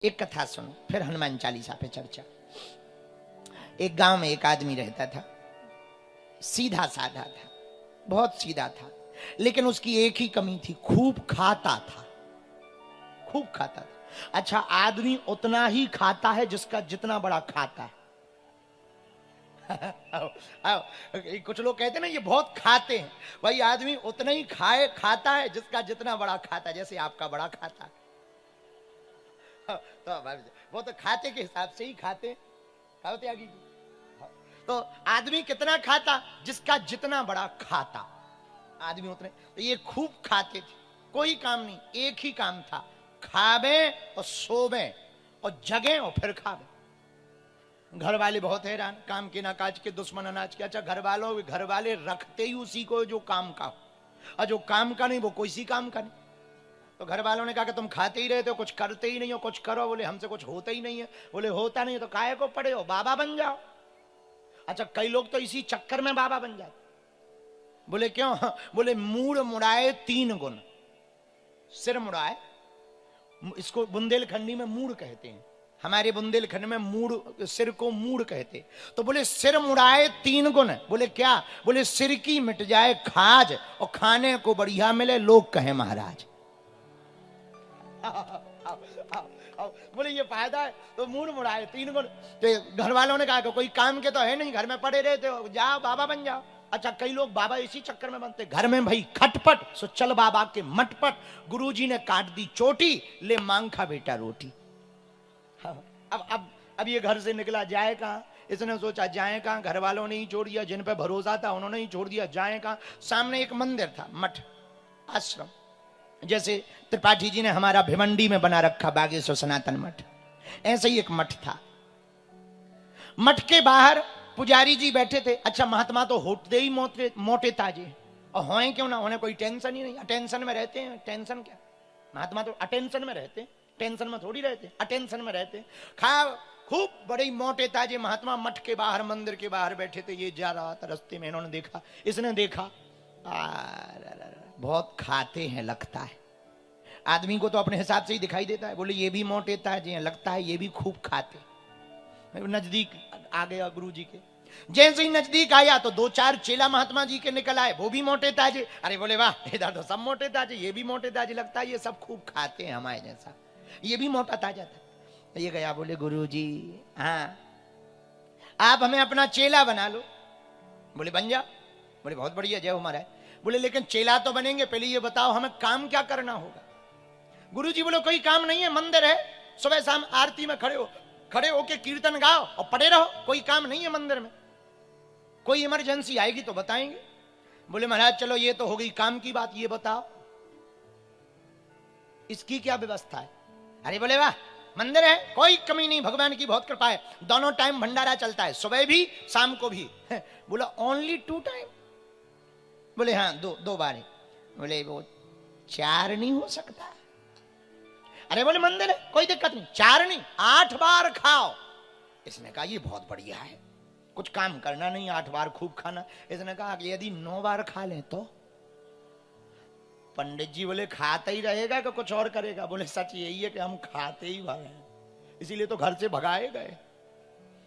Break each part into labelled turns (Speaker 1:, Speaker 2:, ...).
Speaker 1: एक कथा सुनो, फिर हनुमान चालीसा पे चर्चा। एक गांव में एक आदमी रहता था, सीधा साधा था, बहुत सीधा था, लेकिन उसकी एक ही कमी थी, खूब खाता था, खूब खाता था। अच्छा, आदमी उतना ही खाता है जिसका जितना बड़ा खाता है। आओ, आओ, कुछ लोग कहते हैं ना ये बहुत खाते हैं, भाई आदमी उतना ही खाता है जिसका जितना बड़ा खाता है। जैसे आपका बड़ा खाता है तो वो तो खाते के हिसाब से ही खाते त्यागी। तो आदमी कितना खाता, जिसका जितना बड़ा खाता, आदमी उतने। तो ये खूब खाते थे, कोई काम नहीं, एक ही काम था, खावे और सोवे और जगे और फिर खावे। घर वाले बहुत हैरान, काम के ना काज के दुश्मन अनाज के। अच्छा, घर वाले रखते ही उसी को जो काम का, और जो काम का नहीं वो कोई सी काम का नहीं। तो घर वालों ने कहा कि तुम खाते ही रहते हो, कुछ करते ही नहीं हो, कुछ करो। बोले हमसे कुछ होता ही नहीं है। बोले होता नहीं है तो काहे को पड़े हो, बाबा बन जाओ। अच्छा, कई लोग तो इसी चक्कर में बाबा बन जाते। बोले क्यों? बोले मूड़ मुड़ाए 3 गुण, सिर मुड़ाए, इसको बुंदेलखंडी में मूड़ कहते हैं, हमारे बुंदेलखंड में मूड़, सिर को मूड़ कहते। तो बोले सिर मुड़ाए 3 गुण। बोले क्या? बोले सिर की मिट जाए खाज और खाने को बढ़िया मिले, लोग कहे महाराज। बोले ये फायदा है। तो मूड मुड़ाए 3 गुण। तो घर वालों ने कहा कि कोई काम के तो है नहीं, घर में पड़े रहते हो, जाओ बाबा बन जाओ। अच्छा, कई लोग बाबा इसी चक्कर में बनते, घर में भाई खटपट, सो चल बाबा के मटपट, गुरुजी ने काट दी चोटी, ले मांग खा बेटा रोटी। अब ये घर से निकला, जाए कहां? इसने सोचा जाए कहां, घर वालों ने ही छोड़ दिया, जिन पे भरोसा था उन्होंने ही छोड़ दिया, जाए कहां? सामने एक मंदिर था, मठ, आश्रम, जैसे त्रिपाठी जी ने हमारा भिवंडी में बना रखा बागेश्वर सनातन मठ, ऐसे ही एक मठ था। मठ के बाहर पुजारी जी बैठे थे। अच्छा, महात्मा तो होते ही मोटे ताजे, और होए क्यों ना, उन्हें कोई टेंशन ही नहीं, अटेंशन में रहते हैं। टेंशन क्या, महात्मा तो अटेंशन में रहते, टेंशन में थोड़ी रहते, अटेंशन में रहते। खा खूब बड़े मोटे ताजे महात्मा मठ के बाहर, मंदिर के बाहर बैठे थे। ये जा रहा था, रास्ते में इन्होंने देखा, इसने देखा, बहुत खाते हैं लगता है। आदमी को तो अपने हिसाब से ही दिखाई देता है। बोले ये भी मोटे ताजे हैं, लगता है ये भी खूब खाते। नजदीक आ गया गुरु जी के, जैसे ही नजदीक आया तो 2-4 चेला महात्मा जी के निकल आए, वो भी मोटे ताजे। अरे बोले वाह, इधर तो सब मोटे ताजे, ये भी मोटे ताजे, लगता है ये सब खूब खाते हैं हमारे जैसा, ये भी मोटा ताजा था। ये गया, बोले गुरु जी हाँ, आप हमें अपना चेला बना लो। बोले बन जाओ। बोले बहुत बढ़िया, जय हो महाराज। बोले लेकिन चेला तो बनेंगे, पहले ये बताओ हमें काम क्या करना होगा। गुरु जी बोले कोई काम नहीं है, मंदिर है, सुबह शाम आरती में खड़े होके कीर्तन गाओ और पड़े रहो, कोई काम नहीं है मंदिर में, कोई इमरजेंसी आएगी तो बताएंगे। बोले महाराज चलो ये तो हो गई काम की बात, ये बताओ इसकी क्या व्यवस्था है। अरे बोले वाह, मंदिर है, कोई कमी नहीं, भगवान की बहुत कृपा है, दोनों टाइम भंडारा चलता है, सुबह भी शाम को भी। बोला ओनली 2 टाइम? बोले हाँ, दो बार है। बोले वो 4 नहीं हो सकता? अरे बोले मंदिर है, कोई दिक्कत नहीं, 4 नहीं 8 बार खाओ। इसने कहा ये बहुत बढ़िया है, कुछ काम करना नहीं, 8 बार खूब खाना। इसने कहा कि यदि 9 बार खा लें तो? पंडित जी बोले खाता ही रहेगा कि कुछ और करेगा? बोले सच यही है कि हम खाते ही भागे, इसीलिए तो घर से भगाए गए।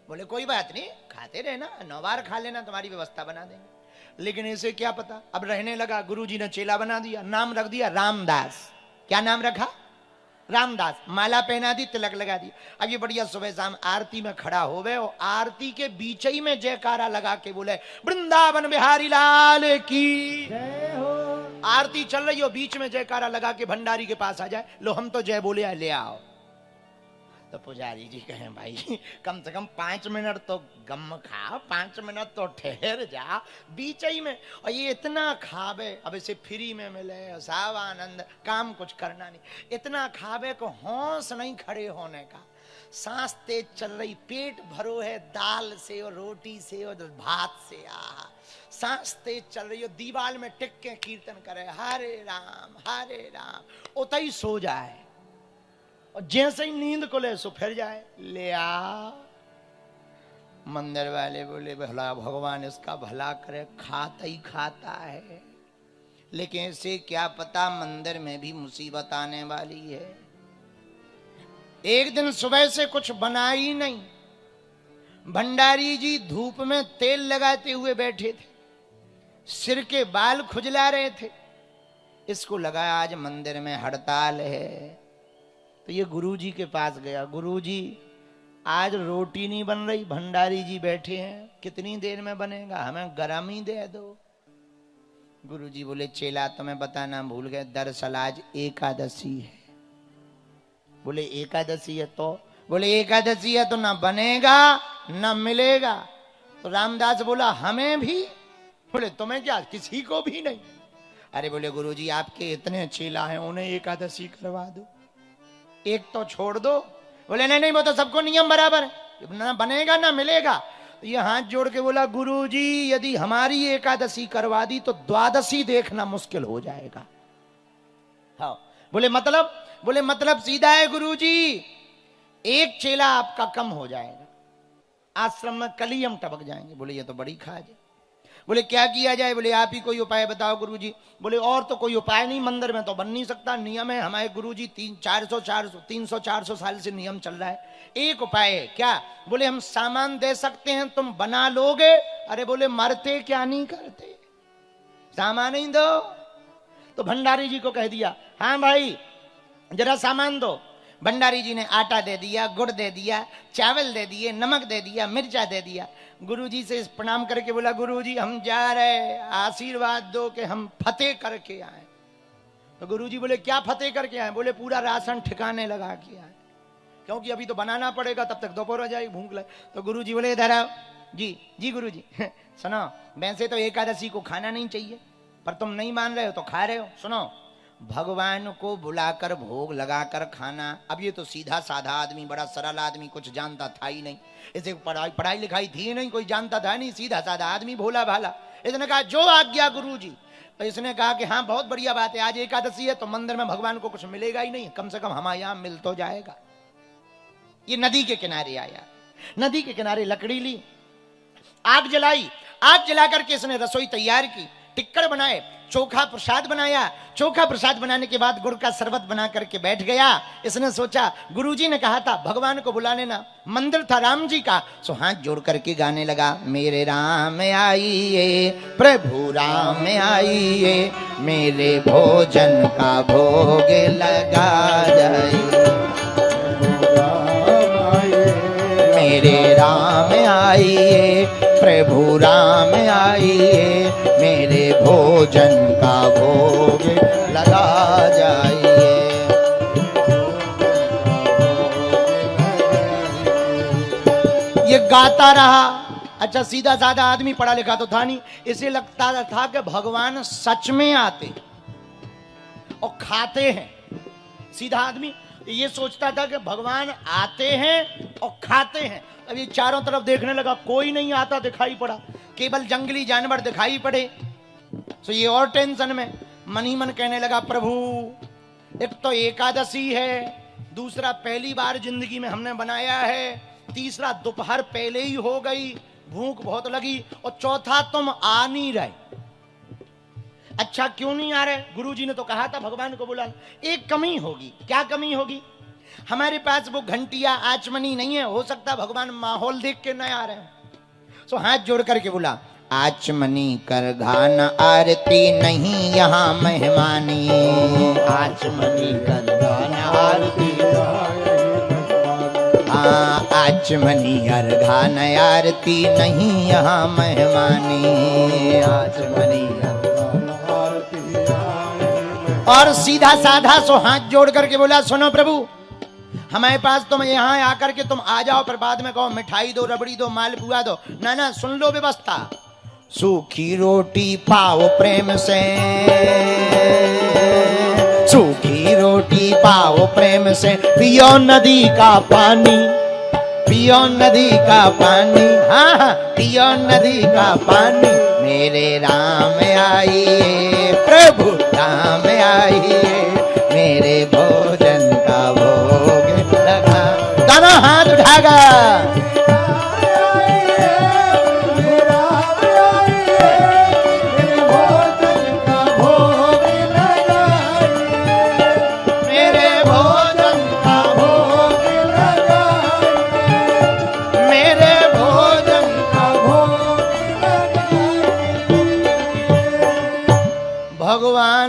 Speaker 1: बोले कोई बात नहीं, खाते रहना, 9 बार खा लेना, तुम्हारी व्यवस्था बना देंगे। लेकिन इसे क्या पता, अब रहने लगा, गुरुजी ने चेला बना दिया, नाम रख दिया रामदास। क्या नाम रखा? रामदास। माला पहना दी, तिलक लगा दी। अब ये बढ़िया सुबह शाम आरती में खड़ा हो गए, और आरती के बीच ही में जयकारा लगा के बोले वृंदावन बिहारी लाल की जय हो। आरती चल रही हो, बीच में जयकारा लगा के भंडारी के पास आ जाए, लो हम तो जय बोले ले आओ। तो पुजारी जी कहें भाई कम से कम 5 मिनट तो गम खा, 5 मिनट तो ठहर जा बीच ही में। और ये इतना खावे, अब इसे फ्री में मिले, साव आनंद, काम कुछ करना नहीं, इतना खावे को होश नहीं खड़े होने का। सांस तेज चल रही, पेट भरो है दाल से और रोटी से और भात से, आहा सांस तेज चल रही हो, दीवार में टिक के कीर्तन करे हरे राम, उतई सो जाए, और जैसे ही नींद को ले सो फिर जाए, ले आ। मंदिर वाले बोले भला भगवान इसका भला करे, खाता ही खाता है, लेकिन इसे क्या पता मंदिर में भी मुसीबत आने वाली है। एक दिन सुबह से कुछ बना ही नहीं। भंडारी जी धूप में तेल लगाते हुए बैठे थे, सिर के बाल खुजला रहे थे। इसको लगा आज मंदिर में हड़ताल है, तो ये गुरुजी के पास गया। गुरुजी आज रोटी नहीं बन रही, भंडारी जी बैठे हैं, कितनी देर में बनेगा, हमें गरम ही दे दो। गुरुजी बोले चेला तुम्हें बताना भूल गए, दरअसल आज एकादशी है। बोले एकादशी है तो? बोले एकादशी है तो ना बनेगा ना मिलेगा। तो रामदास बोला हमें भी? बोले तुम्हें क्या, किसी को भी नहीं? अरे बोले गुरुजी आपके इतने चेला हैं, उन्हें एकादशी करवा दो, एक तो छोड़ दो। बोले नहीं नहीं, वो तो सबको नियम बराबर है, ना बनेगा ना मिलेगा। तो ये हाथ जोड़ के बोला गुरुजी यदि हमारी एकादशी करवा दी तो द्वादशी देखना मुश्किल हो जाएगा। हाँ। बोले मतलब? बोले मतलब सीधा है गुरुजी, एक चेला आपका कम हो जाएगा, आश्रम में कलियम टपक जाएंगे। बोले ये तो बड़ी खाज है। बोले क्या किया जाए? बोले आप ही कोई उपाय बताओ गुरुजी। बोले और तो कोई उपाय नहीं, मंदिर में तो बन नहीं सकता, नियम है हमारे गुरुजी 300-400 साल से नियम चल रहा है। एक उपाय है। क्या? बोले हम सामान दे सकते हैं, तुम बना लोगे? अरे बोले मरते क्या नहीं करते, सामान ही दो। तो भंडारी जी को कह दिया हाँ भाई जरा सामान दो। भंडारी जी ने आटा दे दिया, गुड़ दे दिया, चावल दे दिए, नमक दे दिया, मिर्चा दे दिया। गुरुजी से प्रणाम करके बोला गुरुजी हम जा रहे, आशीर्वाद दो कि हम फतेह करके आए। तो गुरुजी बोले क्या फतेह करके आए? बोले पूरा राशन ठिकाने लगा के आए, क्योंकि अभी तो बनाना पड़ेगा, तब तक दोपहर हो जाएगी, भूख लगे। तो गुरुजी बोले इधर आओ। जी जी गुरुजी। सुनो वैसे तो एकादशी को खाना नहीं चाहिए, पर तुम नहीं मान रहे हो तो खा रहे हो। सुनो, भगवान को बुलाकर भोग लगाकर खाना। अब ये तो सीधा साधा आदमी, बड़ा सरल आदमी, कुछ जानता था ही नहीं, इसे पढ़ाई लिखाई थी नहीं, कोई जानता था नहीं, सीधा साधा आदमी, भोला भाला। इसने कहा जो आज्ञा गुरुजी। तो इसने कहा कि हाँ बहुत बढ़िया बात है, आज एकादशी है तो मंदिर में भगवान को कुछ मिलेगा ही नहीं, कम से कम हमारे यहां मिल तो जाएगा। ये नदी के किनारे आया, नदी के किनारे लकड़ी ली, आग जलाई, आग जला करके इसने रसोई तैयार की, टिक्कड़ बनाए, चोखा प्रसाद बनाया। चोखा प्रसाद बनाने के बाद गुड़ का शरबत बना करके बैठ गया। इसने सोचा गुरुजी ने कहा था भगवान को बुला लेना, मंदिर था राम जी का, सो हाथ जोड़ करके गाने लगा मेरे राम आइए प्रभु राम आइए, मेरे भोजन का भोग लगा जाइए। मेरे राम आइए प्रभु राम आइए, मेरे भोजन का भोग लगा जाइए। ये गाता रहा। अच्छा सीधा साधा आदमी, पढ़ा लिखा तो था नहीं, इसे लगता था कि भगवान सच में आते और खाते हैं। सीधा आदमी ये सोचता था कि भगवान आते हैं और खाते हैं। अब ये चारों तरफ देखने लगा, कोई नहीं आता दिखाई पड़ा, केवल जंगली जानवर दिखाई पड़े। तो ये और टेंशन में मन ही मन कहने लगा प्रभु एक तो एकादशी है, दूसरा पहली बार जिंदगी में हमने बनाया है, तीसरा दोपहर पहले ही हो गई, भूख बहुत लगी, और चौथा तुम आ नहीं रहे। अच्छा क्यों नहीं आ रहे? गुरुजी ने तो कहा था भगवान को बुला। एक कमी होगी। क्या कमी होगी? हमारे पास वो घंटिया आचमनी नहीं है, हो सकता भगवान माहौल देख के न आ रहे हैं। सो हाथ जोड़ करके बोला आचमनी कर गान आरती नहीं यहाँ मेहमानी, आचमनी कर गान आरती, आचमनी अर्घान आरती नहीं यहाँ मेहमानी, आचमनी और सीधा साधा सो हाथ जोड़ करके बोला सुनो प्रभु हमारे पास तुम यहाँ आकर के तुम आ जाओ, पर बाद में कहो मिठाई दो, रबड़ी दो, मालपुआ दो, ना ना सुन लो व्यवस्था। सूखी रोटी पाओ प्रेम से, सूखी रोटी पाओ प्रेम से, पियो नदी का पानी, पियो नदी का पानी, हाँ हाँ पियो नदी का पानी, मेरे राम आइए प्रभु राम आइए, मेरे भोजन का भोग लगा। दोनों हाथ उठागा मेरे भोजन का भोग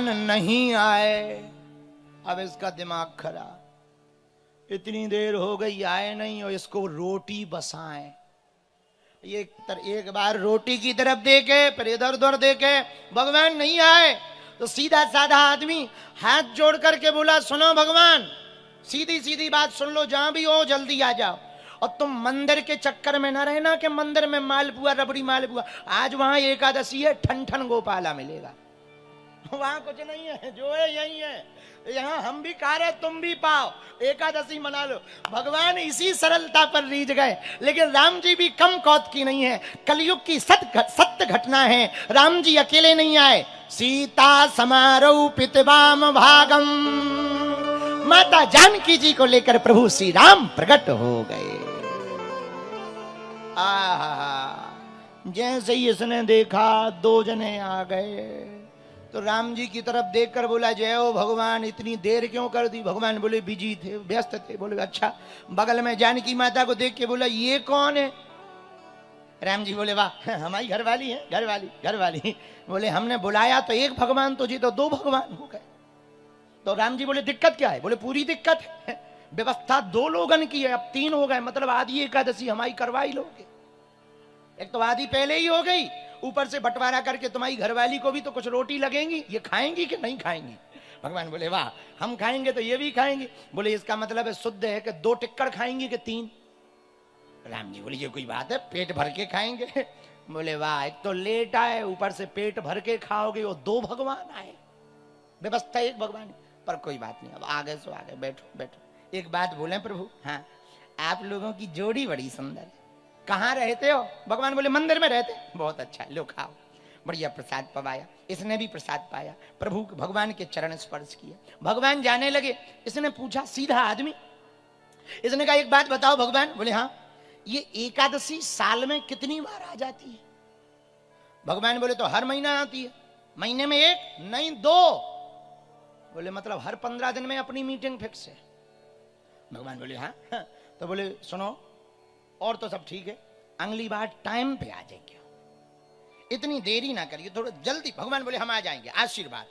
Speaker 1: भगवान नहीं आए। अब इसका दिमाग खराब, इतनी देर हो गई आए नहीं और इसको रोटी बसाएं। एक बार रोटी की तरफ देखे, फिर इधर उधर देखे, भगवान नहीं आए तो सीधा साधा आदमी हाथ जोड़ करके बोला, सुनो भगवान, सीधी सीधी बात सुन लो, जहां भी हो जल्दी आ जाओ। और तुम मंदिर के चक्कर में ना रहना कि मंदिर में मालपुआ, रबड़ी मालपुआ। आज वहां एकादशी है, ठन ठन गोपाला मिलेगा। वहां कुछ नहीं है, जो है यही है। यहाँ हम भी खा रहे, तुम भी पाओ, एकादशी मना लो। भगवान इसी सरलता पर रीझ गए। लेकिन राम जी भी कम कौत की नहीं है, कलयुग की सत्य घटना है। राम जी अकेले नहीं आए, सीता समारोपित वाम भागम, माता जानकी जी को लेकर प्रभु श्री राम प्रकट हो गए। जैसे ही इसने देखा, दो जने आ गए तो राम जी की तरफ देखकर बोला, जय हो भगवान, इतनी देर क्यों कर दी? भगवान बोले बिजी थे, व्यस्त थे। बोले अच्छा। बगल में जानकी माता को देख के बोला, ये कौन है? राम जी बोले, वाह, हमारी घरवाली है, घरवाली। बोले हमने बुलाया तो एक भगवान तुझे, तो दो भगवान हो गए। तो राम जी बोले दिक्कत क्या है? बोले पूरी दिक्कत है, व्यवस्था दो लोगन की है, अब तीन हो गए, मतलब आधी एकादशी हमारी करवाई लोगे। एक तो आधी पहले ही हो गई, ऊपर से बंटवारा करके तुम्हारी घरवाली को भी तो कुछ रोटी लगेंगी, ये खाएंगी कि नहीं खाएंगी? भगवान बोले, वाह, हम खाएंगे तो ये भी खाएंगी। बोले इसका मतलब है शुद्ध है कि दो टिक्कड़ खाएंगी कि तीन? राम जी बोले ये कोई बात है, पेट भर के खाएंगे। बोले वाह, एक तो लेट आए, ऊपर से पेट भर के खाओगे, और दो भगवान आए, व्यवस्था एक भगवान। पर कोई बात नहीं, अब आगे सो आगे, बैठो बैठो। एक बात बोले प्रभु, हाँ, आप लोगों की जोड़ी बड़ी सुंदर है, कहाँ रहते हो? भगवान बोले मंदिर में रहते। बहुत अच्छा, लो खाओ। बढ़िया प्रसाद पवाया, इसने भी प्रसाद पाया, प्रभु भगवान के चरण स्पर्श किया। भगवान जाने लगे, इसने पूछा, सीधा आदमी, इसने कहा एक बात बताओ भगवान। बोले हाँ, ये एकादशी साल में कितनी बार आ जाती है? भगवान बोले तो हर महीना आती है। महीने में एक नहीं, दो। बोले मतलब हर 15 दिन में अपनी मीटिंग फिक्स है? भगवान बोले हाँ। तो बोले सुनो, और तो सब ठीक है, अगली बार टाइम पे आ जाएंगे, इतनी देरी ना करिए, थोड़ा जल्दी। भगवान बोले हम आ जाएंगे, आशीर्वाद।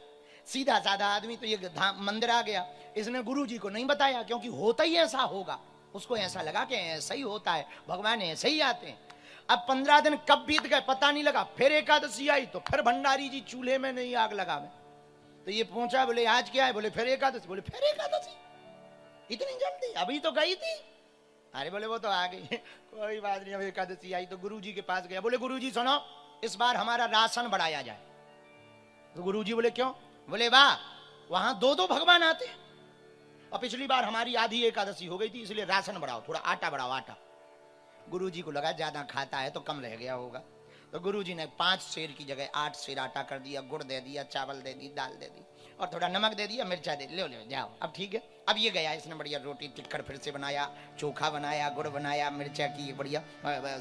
Speaker 1: सीधा साधा आदमी तो ये मंदिर आ गया, इसने गुरु जी को नहीं बताया, क्योंकि होता ही ऐसा होगा। उसको ऐसा लगा कि ऐसा ही होता है, भगवान ऐसे ही आते हैं। अब 15 दिन कब बीत गए पता नहीं लगा। फिर एकादशी आई तो फिर भंडारी जी चूल्हे में नहीं आग लगावे। तो ये पूछा, बोले आज क्या है? बोले फिर एकादशी। बोले फिर एकादशी, इतनी जल्दी? अभी तो गई थी। अरे बोले वो तो आ गई, कोई बात नहीं। अब एकादशी आई तो गुरुजी के पास गया, बोले गुरुजी सुनो, इस बार हमारा राशन बढ़ाया जाए। तो गुरुजी बोले क्यों? बोले वाह, वहां दो दो भगवान आते, और पिछली बार हमारी आधी एकादशी हो गई थी, इसलिए राशन बढ़ाओ, थोड़ा आटा बढ़ाओ, आटा। गुरुजी को लगा ज्यादा खाता है तो कम रह गया होगा, तो गुरुजी ने 5 सेर की जगह 8 सेर आटा कर दिया, गुड़ दे दिया, चावल दे दी, दाल दे दी, और थोड़ा नमक दे दिया, मिर्चा दे, ले जाओ, अब ठीक है। अब ये गया, इसने बढ़िया रोटी टिक्कड़ फिर से बनाया, चोखा बनाया, गुड़ बनाया, मिर्चा की बढ़िया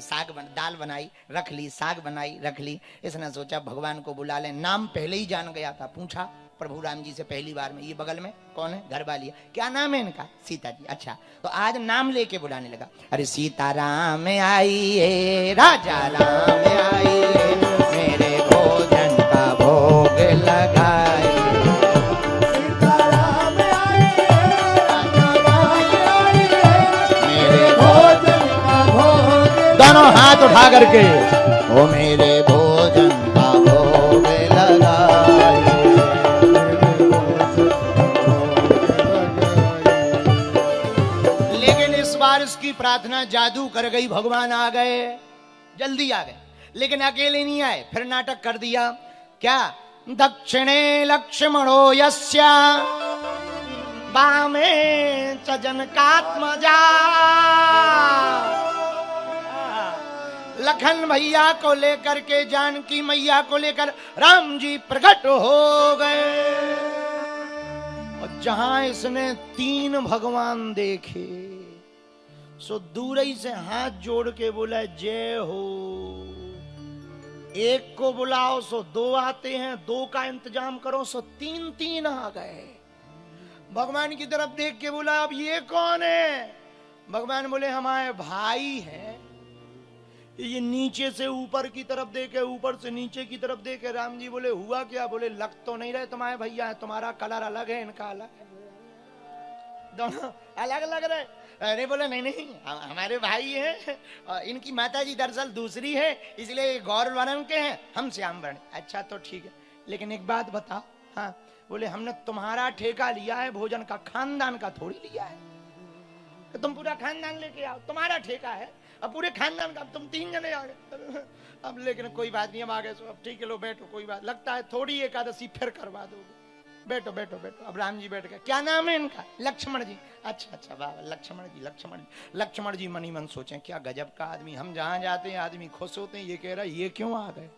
Speaker 1: साग दाल बनाई, रख ली, साग बनाई, रख ली। इसने सोचा भगवान को बुला ले, नाम पहले ही जान गया था। पूछा प्रभु राम जी से पहली बार में, ये बगल में कौन है? घर वाली है। क्या नाम है इनका? सीता जी। अच्छा, तो आज नाम लेके बुलाने लगा, अरे सीता राम आइए, राजा राम आइए, मेरे भोजन का भोग लगाए। दोनों हाथ उठा करके, ओ मेरे भोजन का भोग लगाए। लेकिन इस बार इसकी प्रार्थना जादू कर गई, भगवान आ गए, जल्दी आ गए। लेकिन अकेले नहीं आए, फिर नाटक कर दिया। क्या? दक्षिणे लक्ष्मणो यस्य वामे च जनकात्मजा। लखन भैया को लेकर के, जानकी मैया को लेकर राम जी प्रकट हो गए। और जहां इसने 3 भगवान देखे, सो दूर ही से हाथ जोड़ के बोला जय हो। एक को बुलाओ सो 2 आते हैं, 2 का इंतजाम करो सो 3 आ गए। भगवान की तरफ देख के बोला अब ये कौन है? भगवान बोले हमारे भाई हैं, ये नीचे से ऊपर की तरफ देखे, ऊपर से नीचे की तरफ देखे। राम जी बोले हुआ क्या? बोले लग तो नहीं रहे तुम्हारे भैया है, तुम्हारा कलर अलग है, इनका अलग है, दोनों अलग लग रहे। अरे बोले नहीं नहीं, हमारे भाई हैं, इनकी माता जी दरअसल दूसरी है, इसलिए गौर वर्ण के हैं, हम श्याम वर्ण। अच्छा तो ठीक है, लेकिन एक बात बताओ। हाँ, बोले हमने तुम्हारा ठेका लिया है भोजन का, खानदान का थोड़ी लिया है। तो तुम पूरा खानदान लेके आओ, तुम्हारा ठेका है, अब पूरे खानदान का। अब तुम 3 जने आ गए, अब लेकिन कोई बात नहीं, हम आ गए, अब ठीक है लो बैठो, कोई बात, लगता है थोड़ी एकादशी फिर करवा दोगे, बैठो बैठो बैठो। अब राम जी बैठ गए। क्या नाम है इनका? लक्ष्मण जी। अच्छा अच्छा, वाह, लक्ष्मण जी, लक्ष्मण जी। लक्ष्मण जी मनी मन सोचे क्या गजब का आदमी, हम जहां जाते हैं आदमी खुश होते हैं, ये कह रहा है ये क्यों आ गए।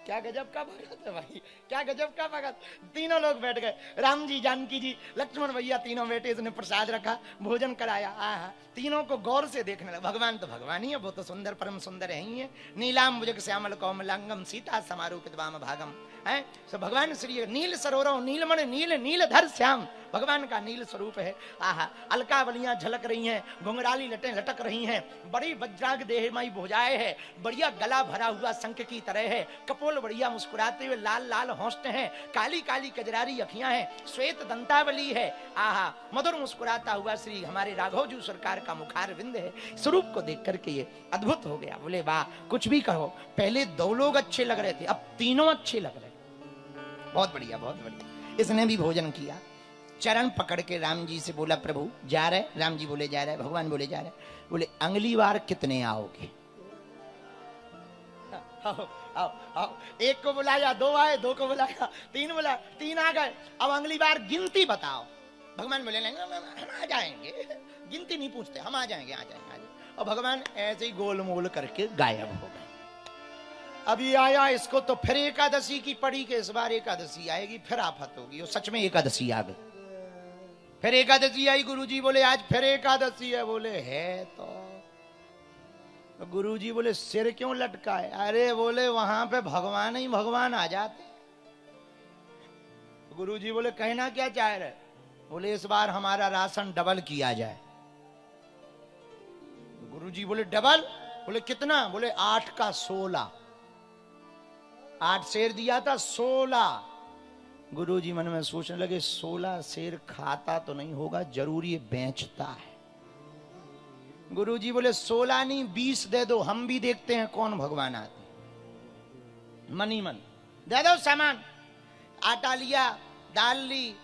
Speaker 1: क्या गजब का भगत है भाई, क्या गजब का भगत। तीनों लोग बैठ गए, राम जी, जानकी जी, लक्ष्मण भैया, तीनों बैठे, इसने प्रसाद रखा, भोजन कराया। आहा, तीनों को गौर से देखने लगा। भगवान तो भगवान ही है, वो तो सुंदर परम सुंदर है ही है। नीलाम भुजग श्यामल कौमलांगम सीता समारूपित वाम भागम है। सो भगवान श्री नील सरोवरों नीलमण नील नीलधर श्याम, भगवान का नील स्वरूप है। आहा, अलकावलियां झलक रही हैं, घुंघराली लटें लटक रही हैं, बड़ी वज्राग देहमयी भुजाएं है, बढ़िया गला भरा हुआ शंख की तरह है, कपोल बढ़िया मुस्कुराते हुए लाल लाल होंठ हैं, काली काली कजरारी अखियां हैं, श्वेत दंतावली है। आहा, मधुर मुस्कुराता हुआ श्री हमारे राघव जी सरकार का मुखार विंद है। स्वरूप को देख करके ये अद्भुत हो गया। बोले वाह, कुछ भी कहो, पहले 2 लोग अच्छे लग रहे थे, अब तीनों अच्छे लग रहे। बहुत बढ़िया, बहुत बढ़िया। इसने भी भोजन किया, चरण पकड़ के राम जी से बोला प्रभु जा रहे। राम जी बोले जा रहे, भगवान बोले जा रहे। बोले अगली बार कितने आओगे? आओ आओ आओ, एक को बुलाया, 2 आए, 2 को बुलाया, 3 बुलाया, 3 आ गए, अब अगली बार गिनती बताओ। भगवान बोले नहीं, हम आ जाएंगे, गिनती नहीं पूछते, हम आ जाएंगे, आ जाएंगे, आ जाएंगे। और भगवान ऐसे ही गोल मोल करके गायब हो गए। अभी आया, इसको तो फिर एकादशी की पड़ी के इस बार एकादशी आएगी, फिर आफत होगी। और सच में एकादशी आ गई, फिर एकादशी आई। गुरुजी बोले आज फिर एकादशी है। बोले है तो गुरुजी बोले सिर क्यों लटका है? अरे बोले वहां पे भगवान ही भगवान आ जाते। गुरुजी बोले कहना क्या चाह रहे? बोले इस बार हमारा राशन डबल किया जाए। गुरुजी बोले डबल? बोले कितना? बोले 8 का 16, 8 शेर दिया था, 16। गुरुजी मन में सोचने लगे 16 शेर खाता तो नहीं होगा, जरूर ये बेचता है। गुरुजी बोले 16 नहीं 20 दे दो, हम भी देखते हैं कौन भगवान आते। मनी मन दे दो सामान। आटा लिया, दाल ली,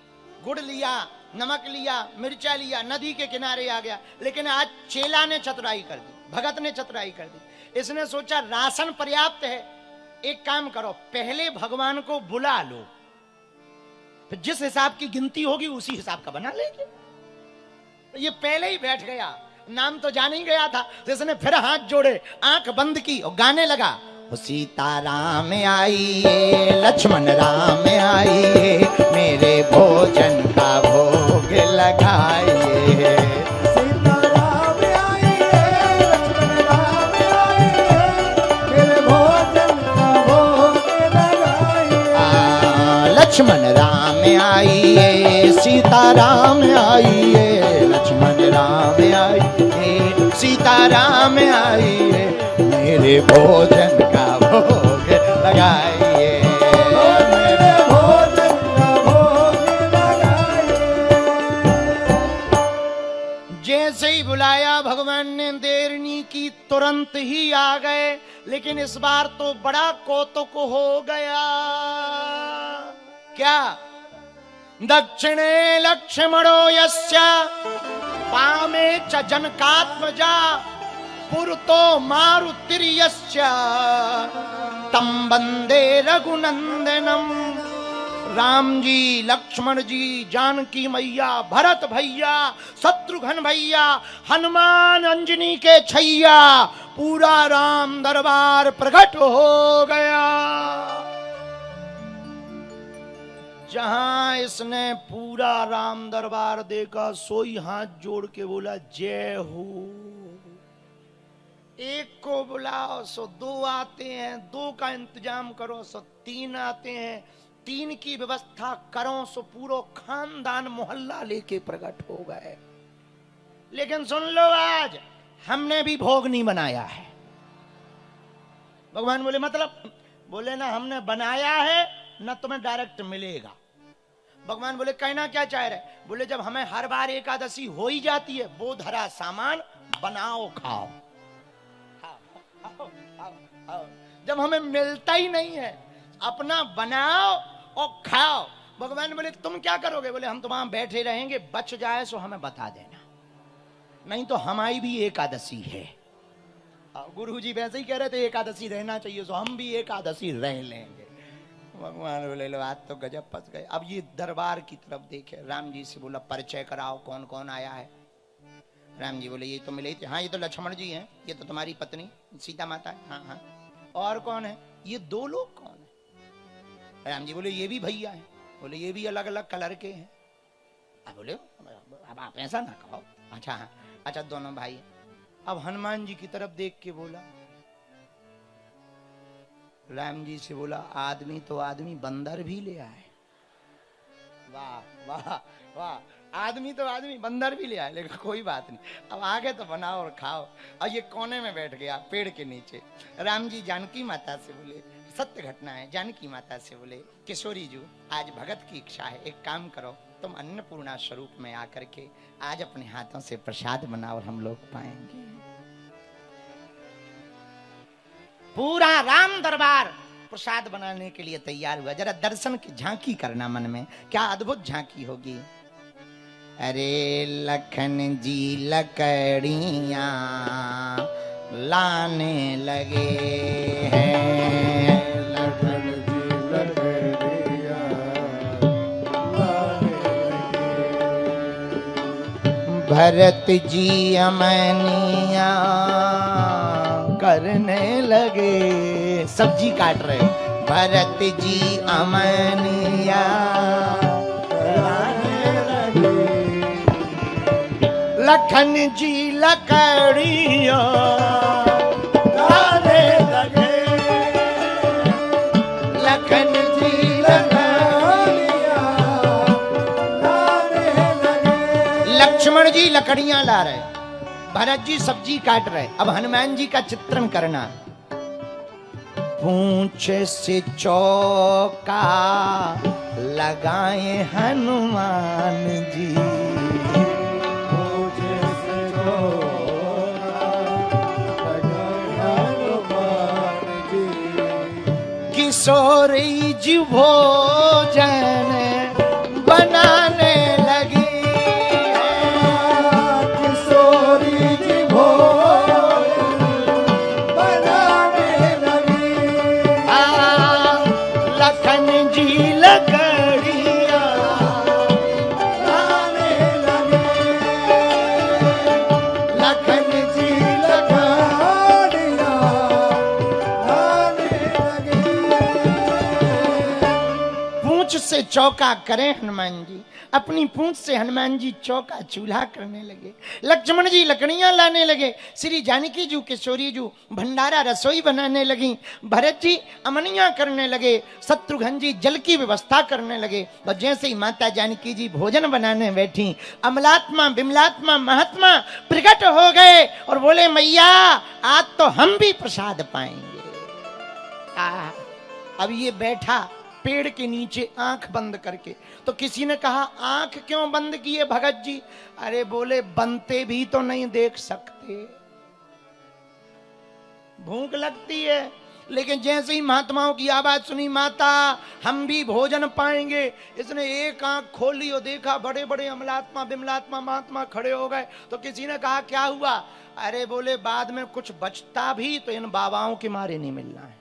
Speaker 1: गुड़ लिया, नमक लिया, मिर्चा लिया, नदी के किनारे आ गया। लेकिन आज चेला ने चतुराई कर दी, भगत ने चतुराई कर दी। इसने सोचा राशन पर्याप्त है, एक काम करो, पहले भगवान को बुला लो, फिर जिस हिसाब की गिनती होगी उसी हिसाब का बना लेंगे। तो ये पहले ही बैठ गया, नाम तो जान ही गया था। जिसने फिर हाथ जोड़े, आंख बंद की और गाने लगा, सीता राम आइए, लक्ष्मण राम आइए, मेरे भोजन का भोग लगाइए।
Speaker 2: सीता राम आइए, लक्ष्मण राम आइए, मेरे भोजन का भोग लगाइए।
Speaker 1: लक्ष्मण राम आइए, सीता राम आइए, लक्ष्मण राम आइए, सीता राम आइए, मेरे भोजन का भोग लगाइए।
Speaker 2: मेरे भोजन का भोग लगाइए।
Speaker 1: जैसे ही बुलाया भगवान ने, देर नहीं की, तुरंत ही आ गए। लेकिन इस बार तो बड़ा कौतुक हो गया। क्या? दक्षिणे लक्ष्मणो यस्य पामे च जनकात्मजा, पुरतो मारुतिर्यस्य तम वंदे रघुनंदनम। राम जी, लक्ष्मण जी, जानकी मैया, भरत भैया, शत्रुघ्न भैया, हनुमान अंजनी के छैया, पूरा राम दरबार प्रकट हो गया। जहां इसने पूरा राम दरबार देखा, सोई हाथ जोड़ के बोला जय हो। एक को बुलाओ सो 2 आते हैं, 2 का इंतजाम करो सो 3 आते हैं, 3 की व्यवस्था करो सो पूरा खानदान मोहल्ला लेके प्रकट हो गए। लेकिन सुन लो, आज हमने भी भोग नहीं बनाया है। भगवान बोले मतलब? बोले ना हमने बनाया है ना तुम्हें डायरेक्ट मिलेगा। भगवान बोले कहना क्या चाह रहे? बोले जब हमें हर बार एकादशी हो ही जाती है, वो धरा सामान बनाओ खाओ। आओ। जब हमें मिलता ही नहीं है, अपना बनाओ और खाओ। भगवान बोले तुम क्या करोगे? बोले हम तो वहां बैठे रहेंगे, बच जाए सो हमें बता देना, नहीं तो हमारी भी एकादशी है। गुरु जी वैसे ही कह रहे थे एकादशी रहना चाहिए, सो हम भी एकादशी रह लेंगे। भगवान बोले लो आज तो गजब फंस गए। अब ये दरबार की तरफ देखे, राम जी से बोला परिचय कराओ, कौन कौन आया है। राम जी बोले ये तो मिले थे। हाँ ये तो लक्ष्मण जी हैं, ये तो तुम्हारी पत्नी सीता माता है। हाँ हाँ। और कौन है? ये दो लोग कौन है? राम जी बोले ये भी भैया हैं। बोले ये भी अलग अलग कलर के हैं। अब बोले अब आप ऐसा ना कहो। अच्छा हाँ, अच्छा दोनों भाई। अब हनुमान जी की तरफ देख के बोला, राम जी से बोला आदमी तो आदमी, बंदर भी ले आए। वाह वाह वाह, आदमी तो आदमी बंदर भी ले आए, लेकिन कोई बात नहीं, अब आगे तो बनाओ और खाओ। और ये कोने में बैठ गया पेड़ के नीचे। राम जी जानकी माता से बोले, सत्य घटना है, जानकी माता से बोले किशोरी जी आज भगत की इच्छा है, एक काम करो तुम अन्नपूर्णा स्वरूप में आकर के आज अपने हाथों से प्रसाद बनाओ और हम लोग पाएंगे। पूरा राम दरबार प्रसाद बनाने के लिए तैयार हुआ। जरा दर्शन की झांकी करना मन में, क्या अद्भुत झांकी होगी। अरे लखन जी लकड़ियां लाने लगे हैं,
Speaker 2: लखन जी लकड़ियां लाने लगे।
Speaker 1: भरत जी अमनिया करने लगे, सब्जी काट रहे। भरत जी अमनिया
Speaker 2: लाने लगे।
Speaker 1: लखन जी लकड़ियां
Speaker 2: लाने लगे।
Speaker 1: लखन जी लकड़ियां
Speaker 2: लाने लगे।
Speaker 1: लक्ष्मण जी लकड़ियां ला रहे, भरत जी सब्जी काट रहे। अब हनुमान जी का चित्रण करना। पूंछ से चौका लगाए हनुमान जी,
Speaker 2: मुझे से चौका लगाए हनुमान जी।
Speaker 1: किशोरी जी भोजन बनाने लगी।
Speaker 2: किशोरी जी भोजन बनाने लगी।
Speaker 1: लखन जी लकड़ियां
Speaker 2: लाने लगे।
Speaker 1: लखन जी
Speaker 2: लकड़ियां लाने लगे।
Speaker 1: पूंछ से चौका करें हनुमान जी, अपनी पूंछ से हनुमान जी चौका चूल्हा करने लगे। लक्ष्मण जी लकड़ियां लाने लगे। श्री जानकी जी किशोरी जी भंडारा रसोई बनाने लगी। भरत जी अमनियां करने लगे। शत्रुघ्न जी जल की व्यवस्था करने लगे। और जैसे ही माता जानकी जी भोजन बनाने बैठी, अमलात्मा बिमलात्मा महात्मा प्रकट हो गए और बोले मैया आज तो हम भी प्रसाद पाएंगे। अब ये बैठा पेड़ के नीचे आंख बंद करके। तो किसी ने कहा आंख क्यों बंद किए भगत जी? अरे बोले बनते भी तो नहीं देख सकते, भूख लगती है। लेकिन जैसे ही महात्माओं की आवाज सुनी माता हम भी भोजन पाएंगे, इसने एक आंख खोली और देखा बड़े बड़े अमलात्मा बिमलात्मा महात्मा खड़े हो गए। तो किसी ने कहा क्या हुआ? अरे बोले बाद में कुछ बचता भी तो इन बाबाओं के मारे नहीं मिलना है।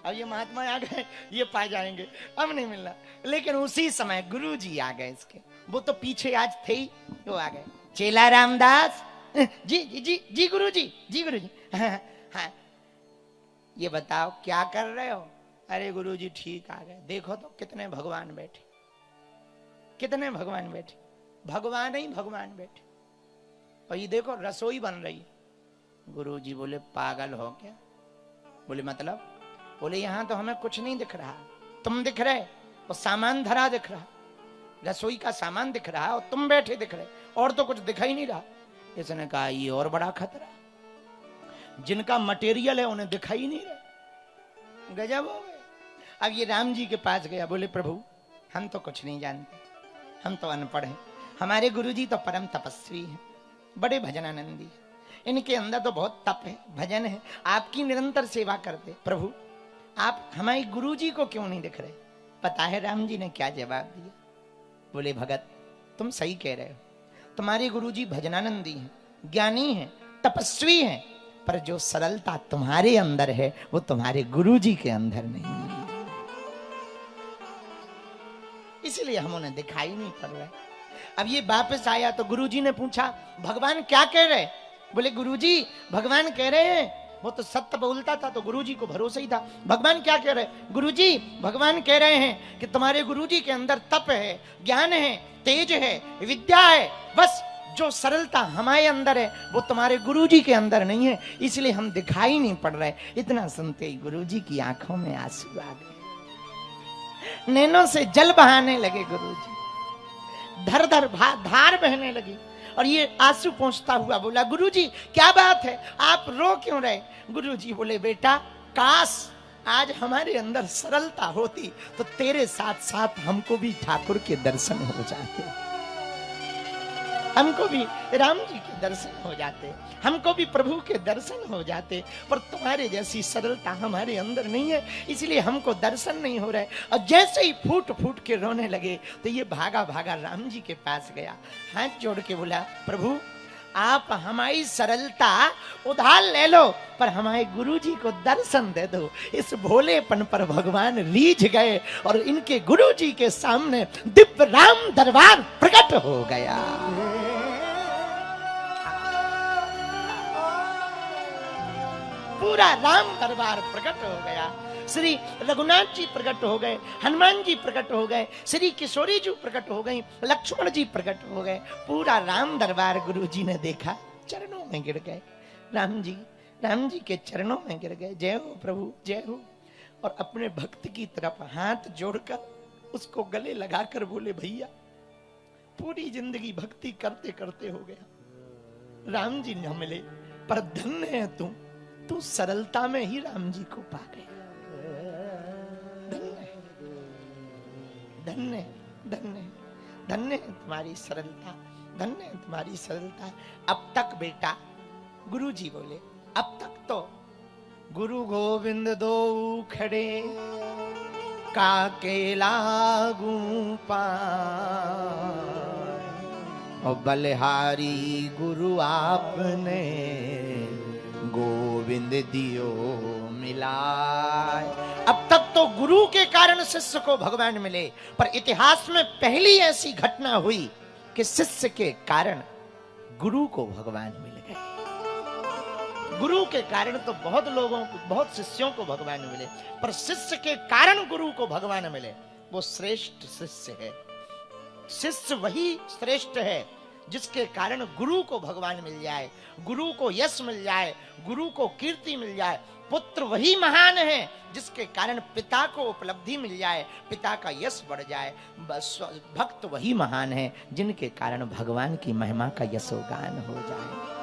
Speaker 1: अब ये महात्मा आ गए, ये पा जाएंगे, अब नहीं मिलना। लेकिन उसी समय गुरु जी आ गए इसके, वो तो पीछे आज थे ही, वो आ गए। चेला रामदास जी जी जी जी गुरु जी, जी गुरु जी। हाँ ये बताओ क्या कर रहे हो? अरे गुरु जी ठीक आ गए। देखो तो कितने भगवान बैठे, कितने भगवान बैठे, भगवान ही भगवान बैठे। और ये देखो रसोई बन रही। गुरु जी बोले पागल हो क्या? बोले मतलब? बोले यहां तो हमें कुछ नहीं दिख रहा, तुम दिख रहे और सामान धरा दिख रहा, रसोई का सामान दिख रहा और तुम बैठे दिख रहे, और तो कुछ दिखाई नहीं रहा। इसने कहा ये और बड़ा खतरा। जिनका मटेरियल है उन्हें दिखाई नहीं रहा। गजब हो गए। अब ये राम जी के पास गया, बोले प्रभु हम तो कुछ नहीं जानते, हम तो अनपढ़ हैं, हमारे गुरुजी तो परम तपस्वी हैं, बड़े भजनानंदी हैं, इनके अंदर तो बहुत तप है, भजन है, आपकी निरंतर सेवा करते, प्रभु आप हमारे गुरुजी को क्यों नहीं दिख रहे? पता है राम जी ने क्या जवाब दिया? बोले भगत तुम सही कह रहे हो, तुम्हारे गुरुजी भजनानंदी हैं, ज्ञानी हैं, तपस्वी हैं, पर जो सरलता तुम्हारे अंदर है वो तुम्हारे गुरुजी के अंदर नहीं है, इसलिए हम उन्हें दिखाई नहीं पड़ रहे। अब ये वापस आया तो गुरुजी ने पूछा भगवान क्या कह रहे? बोले गुरुजी भगवान कह रहे हैं, वो तो सत्य बोलता था तो गुरुजी को भरोसा ही था। भगवान क्या कह रहे? गुरुजी भगवान कह रहे हैं कि तुम्हारे गुरुजी के अंदर तप है, ज्ञान है, तेज है, विद्या है, बस जो सरलता हमारे अंदर है वो तुम्हारे गुरुजी के अंदर नहीं है, इसलिए हम दिखाई नहीं पड़ रहे। इतना सुनते ही गुरुजी की आंखों में आंसू आ गए, नैनों से जल बहाने लगे गुरुजी, धर धर धार बहने लगी। और ये आंसू पहुंचता हुआ बोला गुरुजी क्या बात है, आप रो क्यों रहे? गुरुजी बोले बेटा काश आज हमारे अंदर सरलता होती तो तेरे साथ साथ हमको भी ठाकुर के दर्शन हो जाते, हमको भी राम जी के दर्शन हो जाते, हमको भी प्रभु के दर्शन हो जाते, पर तुम्हारे जैसी सरलता हमारे अंदर नहीं है, इसलिए हमको दर्शन नहीं हो रहे। और जैसे ही फूट फूट के रोने लगे तो ये भागा भागा राम जी के पास गया, हाथ जोड़ के बोला प्रभु आप हमारी सरलता उधार ले लो, पर हमारे गुरुजी को दर्शन दे दो। इस भोलेपन पर भगवान रीझ गए और इनके गुरुजी के सामने दिव्य राम दरबार प्रकट हो गया। पूरा राम दरबार प्रकट हो गया। श्री रघुनाथ जी प्रकट हो गए, हनुमान जी प्रकट हो गए, श्री किशोरी जी प्रकट हो गई, लक्ष्मण जी प्रकट हो गए। पूरा राम दरबार गुरु जी ने देखा, चरणों में गिर गए। राम जी के चरणों में गिर गए, जय हो प्रभु जय हो। और अपने भक्त की तरफ हाथ जोड़कर उसको गले लगाकर बोले भैया पूरी जिंदगी भक्ति करते करते हो गया, राम जी न मिले, पर धन्य है तू सरलता में ही राम जी को पा गया। धन्य धन्य धन्य है तुम्हारी सरलता, धन्य है तुम्हारी सरलता। अब तक बेटा गुरु जी बोले अब तक तो गुरु गोविंद दो खड़े काके लागू पाए, और बलिहारी गुरु आपने गोविंद दियो मिलाए। अब तक तो गुरु के कारण शिष्य को भगवान मिले, पर इतिहास में पहली ऐसी घटना हुई कि शिष्य के कारण गुरु को भगवान मिल गए। गुरु के कारण तो बहुत लोगों को, बहुत शिष्यों को भगवान मिले, पर शिष्य के कारण गुरु को भगवान मिले, वो श्रेष्ठ शिष्य है। शिष्य वही श्रेष्ठ है जिसके कारण गुरु को भगवान मिल जाए, गुरु को यश मिल जाए, गुरु को कीर्ति मिल जाए। पुत्र वही महान है जिसके कारण पिता को उपलब्धि मिल जाए, पिता का यश बढ़ जाए। भक्त वही महान है जिनके कारण भगवान की महिमा का यशोगान हो जाए।